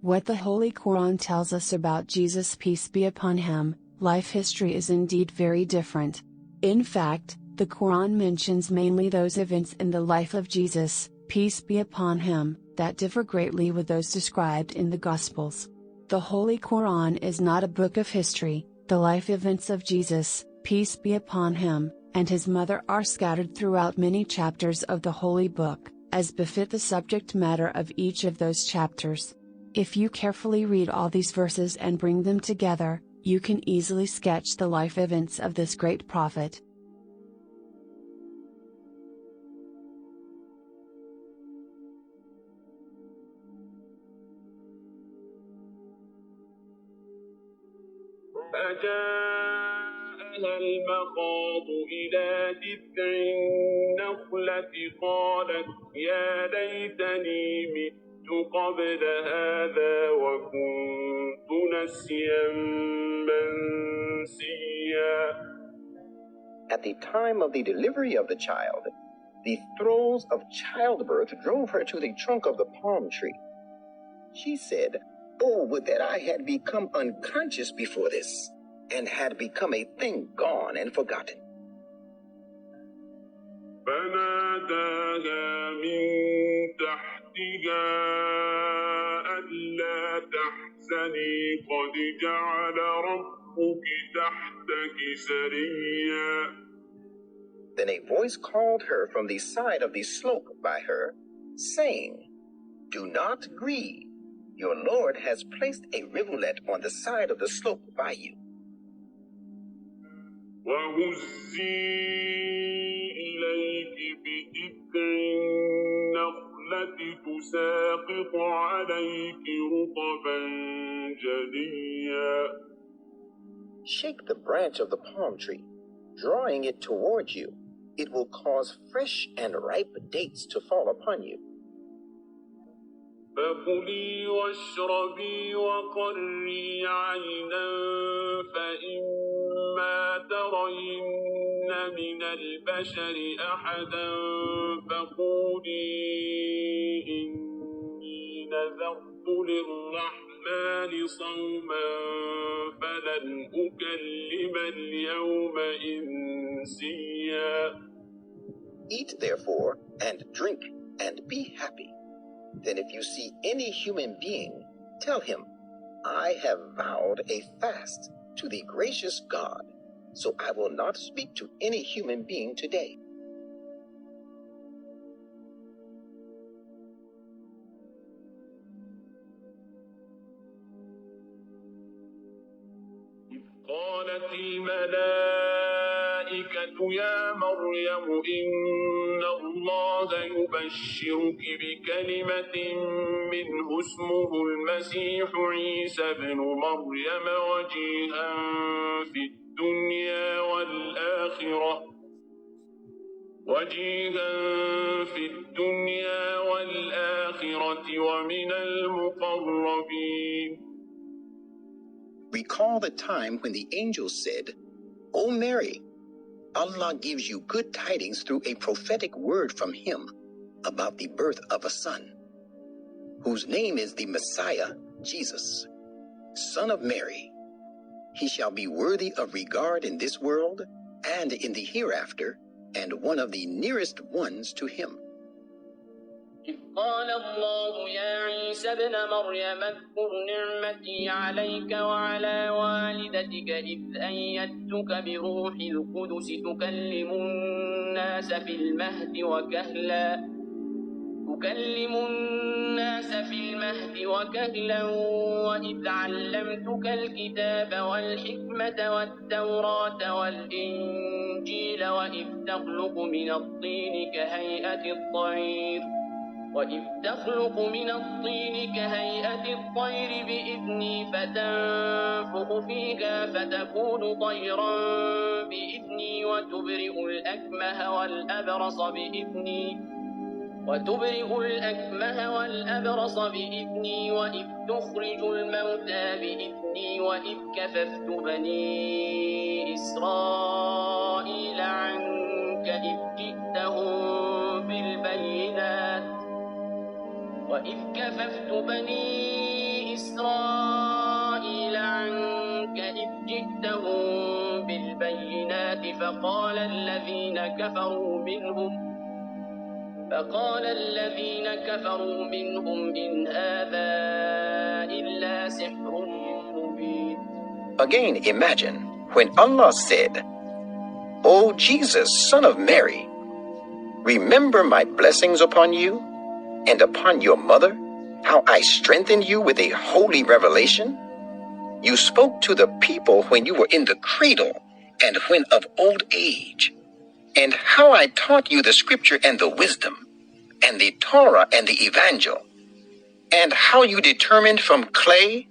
What the Holy Quran tells us about Jesus, peace be upon him, life history is indeed very different. In fact, the Quran mentions mainly those events in the life of Jesus, peace be upon him, that differ greatly with those described in the Gospels. The Holy Quran is not a book of history. The life events of Jesus, peace be upon him, and his mother are scattered throughout many chapters of the Holy Book, as befit the subject matter of each of those chapters. If you carefully read all these verses and bring them together, you can easily sketch the life events of this great prophet. فجاءها المخاض إلى جذع النخلة قالت يا ليتني مت قبل هذا وكنت نسيا منسيا. At the time of the delivery of the child, the throes of childbirth drove her to the trunk of the palm tree. She said, "Oh, would that I had become unconscious before this, and had become a thing gone and forgotten." فناداها من تحتها ألا تحزني قد جعل ربك تحتك سريا. Then a voice called her from the side of the slope by her, saying, "Do not grieve. Your Lord has placed a rivulet on the side of the slope by you." وهزي إليك بجذع النخلة تساقط عليك رطبا جنيا. Shake the branch of the palm tree, drawing it toward you. It will cause fresh and ripe dates to fall upon you. فكلي واشربي وقري عينا فإما ترين من البشر أحدا فقولي إني نذرت للرحمن صوما فلن أكلم اليوم إنسيا. Eat therefore, and drink, and be happy. Then if you see any human being, tell him, "I have vowed a fast to the gracious God, so I will not speak to any human being today." قالت الملائكة يا مريم إن الله يبشرك بكلمة منه اسمه المسيح عيسى ابن مريم وجيها في الدنيا والآخرة ومن المقربين. Recall the time when the angel said, "O Mary, Allah gives you good tidings through a prophetic word from him about the birth of a son, whose name is the Messiah, Jesus, son of Mary. He shall be worthy of regard in this world and in the hereafter, and one of the nearest ones to him." إذ قال الله يا عيسى ابن مريم اذكر نعمتي عليك وعلى والدتك إذ أيدتك بروح القدس تكلم الناس في المهد وكهلا وإذ علمتك الكتاب والحكمة والتوراة والإنجيل وإذ تخلق من الطين كهيئة الطير بإذني فتنفخ فيها فتكون طيرا بإذني وتبرئ الأكمه والأبرص بإذني وإذ تخرج الموتى بإذني وإذ كففت بني إسرائيل عنك إذ جئتهم إسرائيل عنك إذ جئتهم بالبينات فقال الذين كفروا منهم إن هذا إلا سحر مبين. Again, imagine when Allah said, "O Jesus, son of Mary, remember my blessings upon you and upon your mother, how I strengthened you with a holy revelation. You spoke to the people when you were in the cradle and when of old age, and how I taught you the scripture and the wisdom, and the Torah and the Evangel, and how you determined from clay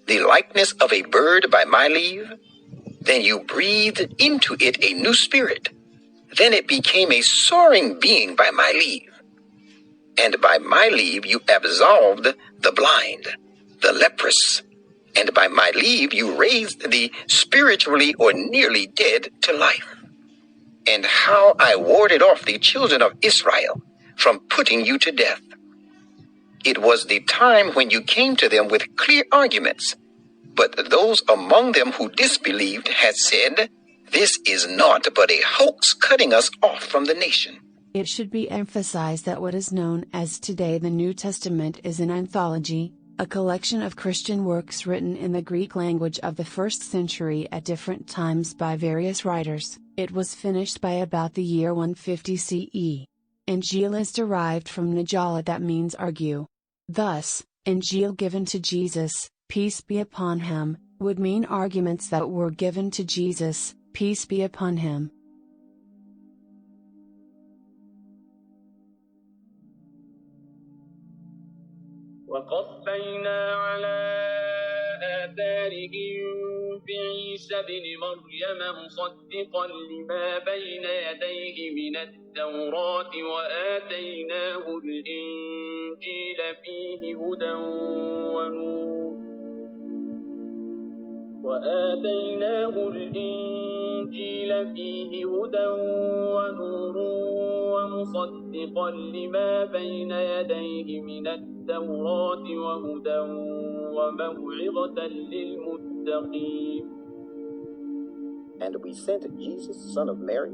the likeness of a bird by my leave. Then you breathed into it a new spirit. Then it became a soaring being by my leave. And by my leave you absolved the blind, the leprous, and by my leave you raised the spiritually or nearly dead to life. And how I warded off the children of Israel from putting you to death. It was the time when you came to them with clear arguments, but those among them who disbelieved had said, 'This is naught but a hoax cutting us off from the nation.'" It should be emphasized that what is known as today the New Testament is an anthology, a collection of Christian works written in the Greek language of the 1st century at different times by various writers. It was finished by about the year 150 CE. Injīl is derived from najala, that means argue. Thus, Injīl given to Jesus, peace be upon him, would mean arguments that were given to Jesus, peace be upon him. وقفينا على آثارهم بعيسى ابن مريم مصدقا لما بين يديه من التوراة وآتيناه الإنجيل فيه هدى ونور ومصدقا لما بين يديه من التوراة وهدى وموعظة للمتقين. And we sent Jesus, son of Mary,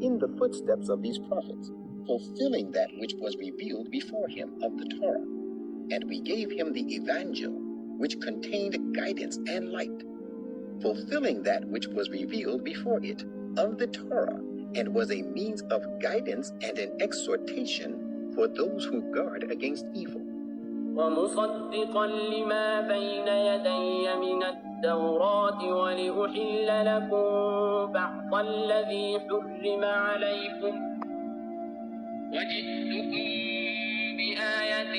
in the footsteps of these prophets, fulfilling that which was revealed before him of the Torah. And we gave him the Evangel, which contained guidance and light, fulfilling that which was revealed before it of the Torah, and was a means of guidance and an exhortation for those who guard against evil. ومصدقا لما بين يدي من التوراة ولأحل لكم بعض الذي حرم عليكم وجئتكم بآية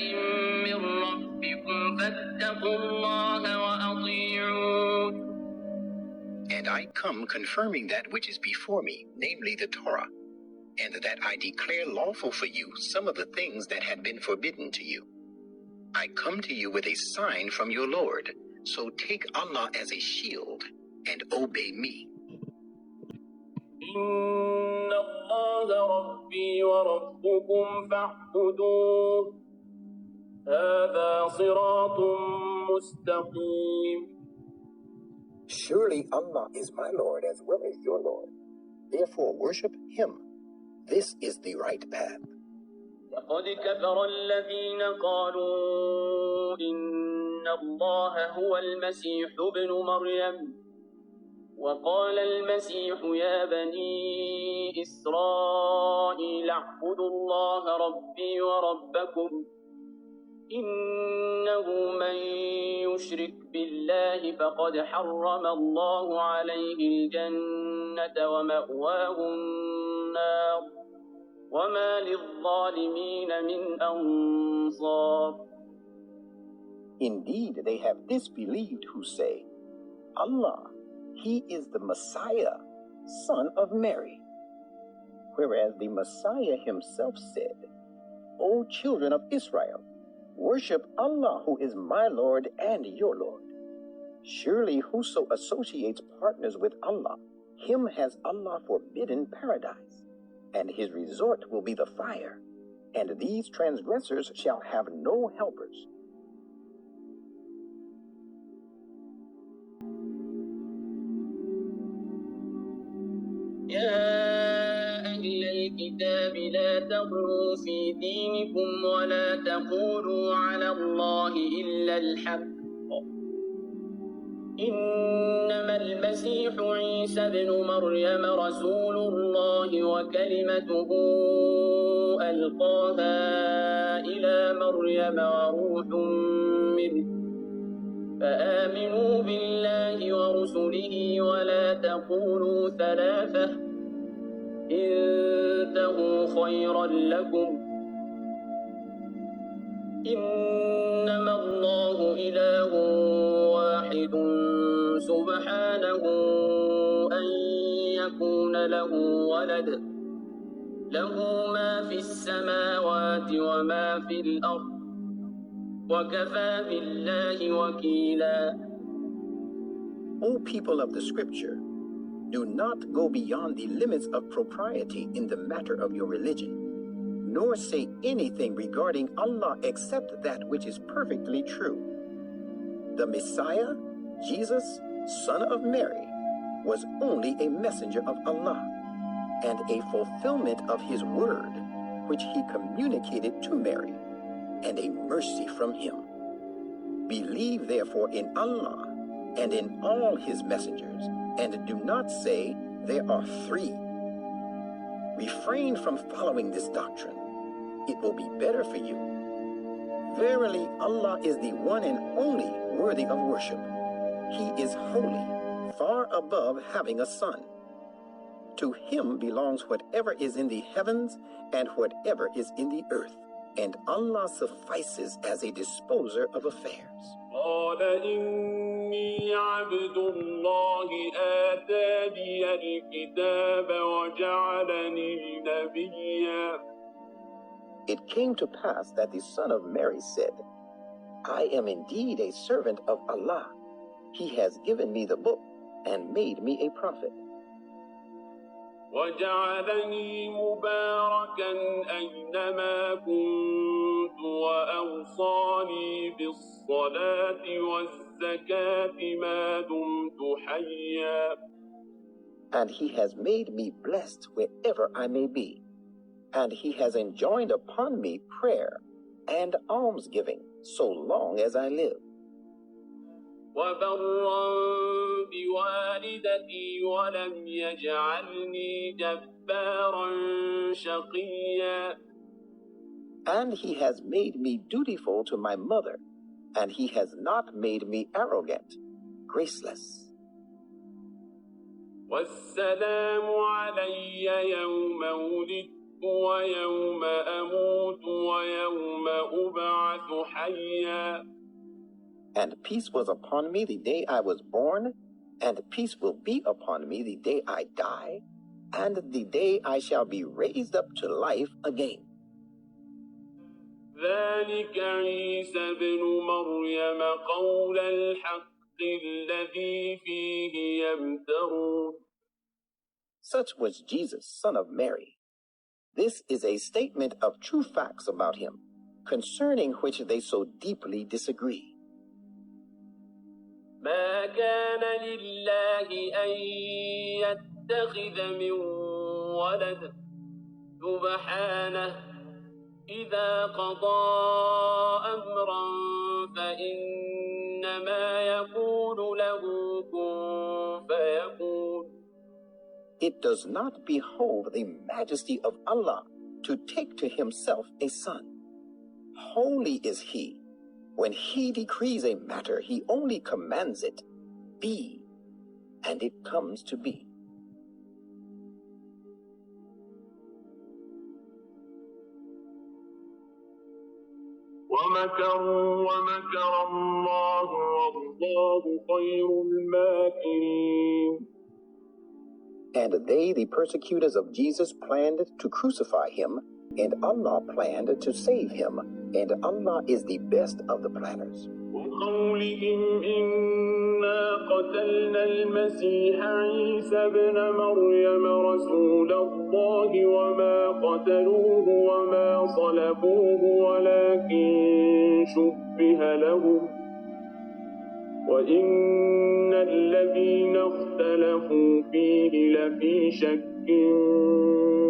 من ربكم فاتقوا الله وأطيعون. And I come confirming that which is before me, namely the Torah, and that I declare lawful for you some of the things that had been forbidden to you. I come to you with a sign from your Lord, so take Allah as a shield and obey me. إن الله ربي وربكم فاعبدوه هذا صراط مستقيم. Surely Allah is my Lord as well as your Lord. Therefore worship Him. This is the right path. لقد كفر الذين قالوا إن الله هو المسيح ابن مريم وقال المسيح يا بني إسرائيل اعبدوا الله ربي وربكم إنه من يشرك بالله فقد حرم الله عليه الجنة ومأواه النار وما للظالمين من أنصار. Indeed, they have disbelieved who say, Allah, He is the Messiah, son of Mary. Whereas the Messiah himself said, O children of Israel, worship Allah who is my Lord and your Lord. Surely whoso associates partners with Allah, him has Allah forbidden paradise, and his resort will be the fire, and these transgressors shall have no helpers. يا أهل الكتاب لا تغلوا في دينكم ولا تقولوا على الله إلا الحق إنما المسيح عيسى ابن مريم رسول الله وكلمته ألقاها إلى مريم وروح منه فآمنوا بالله ورسله ولا تقولوا ثلاثة انتهوا خيرا لكم إنما الله إله واحد سبحانه أن يكون له ولد له ما في السماوات وما في الأرض وكفى بالله وكيلا. O people of the scripture, do not go beyond the limits of propriety in the matter of your religion, nor say anything regarding Allah except that which is perfectly true. The Messiah, Jesus, son of Mary, was only a messenger of Allah and a fulfillment of his word, which he communicated to Mary, and a mercy from him. Believe therefore in Allah and in all his messengers, and do not say there are three. Refrain from following this doctrine. It will be better for you. Verily, Allah is the one and only worthy of worship. He is holy, far above having a son. To him belongs whatever is in the heavens and whatever is in the earth, and Allah suffices as a disposer of affairs. قال إني عبد الله آتاني الكتاب وجعلني نبيا. It came to pass that the son of Mary said, I am indeed a servant of Allah. He has given me the book and made me a prophet. وجعلني مباركا أينما كنت وأوصاني بالصلاة والزكاة ما دمت حيا. And he has made me blessed wherever I may be. And he has enjoined upon me prayer and almsgiving so long as I live. وبرا بوالدتي ولم يجعلني جبارا شقيا. And he has made me dutiful to my mother, and he has not made me arrogant, graceless. والسلام علي يوم ولدت ويوم أموت ويوم أبعث حيا. And peace was upon me the day I was born, and peace will be upon me the day I die, and the day I shall be raised up to life again. ذلك عيسى ابن مريم قول الحق الذي فيه يمترون. Such was Jesus, son of Mary. This is a statement of true facts about him, concerning which they so deeply disagree. ما كان لله أن يتخذ من ولد سبحانه إذا قضى أمرا فإنما يقول له كن فيكون. It does not behove the majesty of Allah to take to himself a son. Holy is he. When he decrees a matter, he only commands it, be, and it comes to be. ومكروا ومكر الله والله خير الماكرين. And they, the persecutors of Jesus, planned to crucify him, and Allah planned to save him, and Allah is the best of the planners. وقولهم إنا قتلنا المسيح عيسى ابن مريم رسول الله وما قتلوه وما صلبوه ولكن شبه لهم وإن الذين اختلفوا فيه لفي شك شك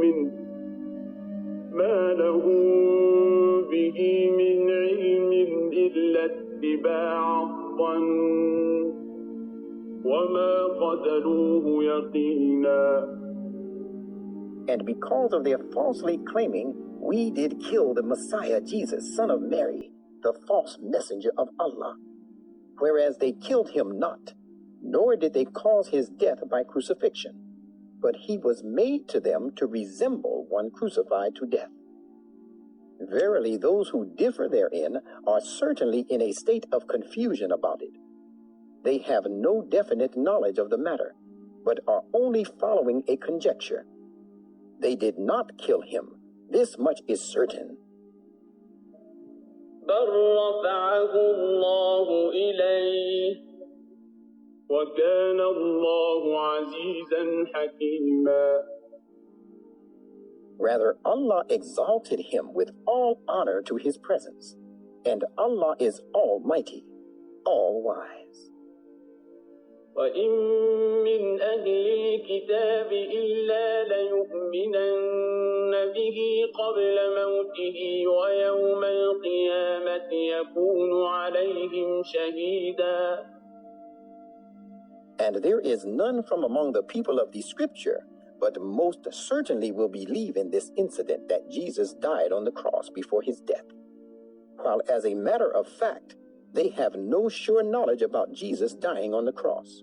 منه ما لهم به من علم إلا اتباع الظن وما قتلوه يقينا. And because of their falsely claiming, we did kill the Messiah Jesus, son of Mary, the false messenger of Allah, whereas they killed him not, nor did they cause his death by crucifixion, but he was made to them to resemble one crucified to death. Verily, those who differ therein are certainly in a state of confusion about it. They have no definite knowledge of the matter, but are only following a conjecture. They did not kill him. This much is certain. بل رفعه الله إليه وكان الله عزيزا حكيما. Rather, Allah exalted him with all honor to his presence, and Allah is almighty, all-wise. وَإِن مِّنْ أَهْلِ الْكِتَابِ إِلَّا لَيُؤْمِنَنَّ بِهِ قَبْلَ مَوْتِهِ وَيَوْمَ الْقِيَامَةِ يَكُونُ عَلَيْهِمْ شَهِيدًا. And there is none from among the people of the scripture, but most certainly will believe in this incident that Jesus died on the cross before his death, while as a matter of fact, they have no sure knowledge about Jesus dying on the cross.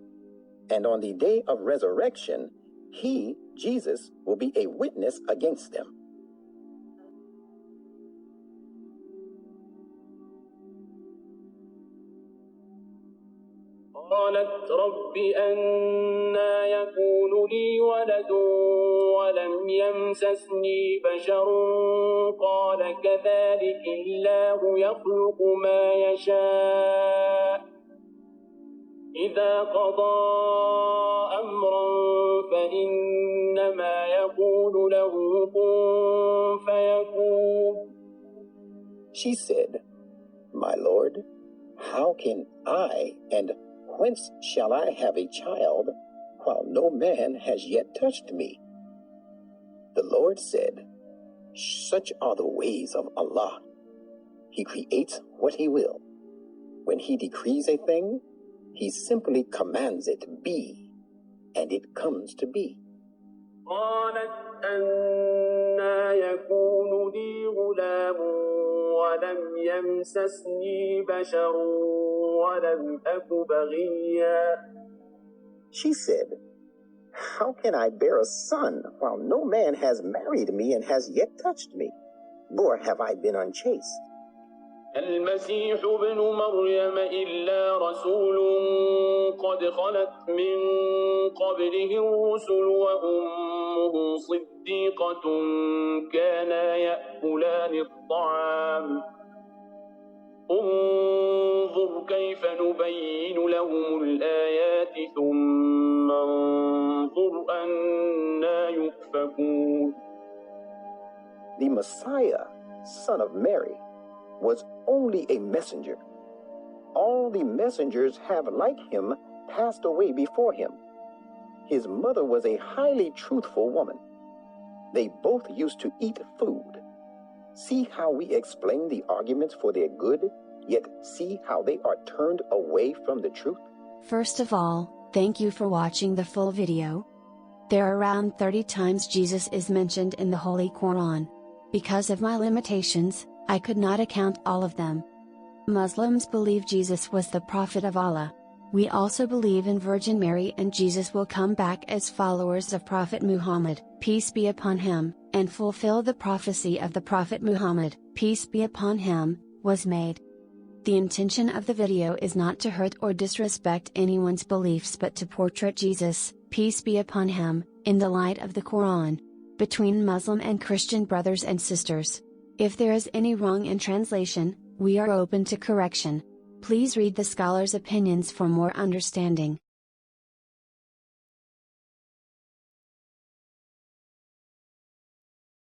And on the day of resurrection, he, Jesus, will be a witness against them. قالت رب أنى يكون لي ولد ولم يمسسني بشر قال كذلك الله يخلق ما يشاء إذا قضى أمرا فإنما يقول له كن فيكون. She said, My Lord, how can I and whence shall I have a child while no man has yet touched me? The Lord said, Such are the ways of Allah. He creates what he will. When he decrees a thing, he simply commands it be, and it comes to be. قالت أنى يكون لي غلام ولم يمسسني بشر ولم أك بغيا. She said, How can I bear a son while no man has married me and has yet touched me, nor have I been unchaste? المسيح ابن مريم إلا رسول قد خلت من قبله الرسل وأمه صديقة كانا يأكلان الطعام انظر كيف نبين لهم الآيات ثم انظر أنى يؤفكون. The Messiah, son of Mary, was only a messenger. All the messengers have, like him, passed away before him. His mother was a highly truthful woman. They both used to eat food. See how we explain the arguments for their good, yet see how they are turned away from the truth? First of all, thank you for watching the full video. There are around 30 times Jesus is mentioned in the Holy Quran. Because of my limitations, I could not account all of them. Muslims believe Jesus was the Prophet of Allah. We also believe in Virgin Mary and Jesus will come back as followers of Prophet Muhammad, peace be upon him, and fulfill the prophecy of the Prophet Muhammad, peace be upon him, was made. The intention of the video is not to hurt or disrespect anyone's beliefs but to portray Jesus, peace be upon him, in the light of the Quran, between Muslim and Christian brothers and sisters. If there is any wrong in translation, we are open to correction. Please read the scholars' opinions for more understanding.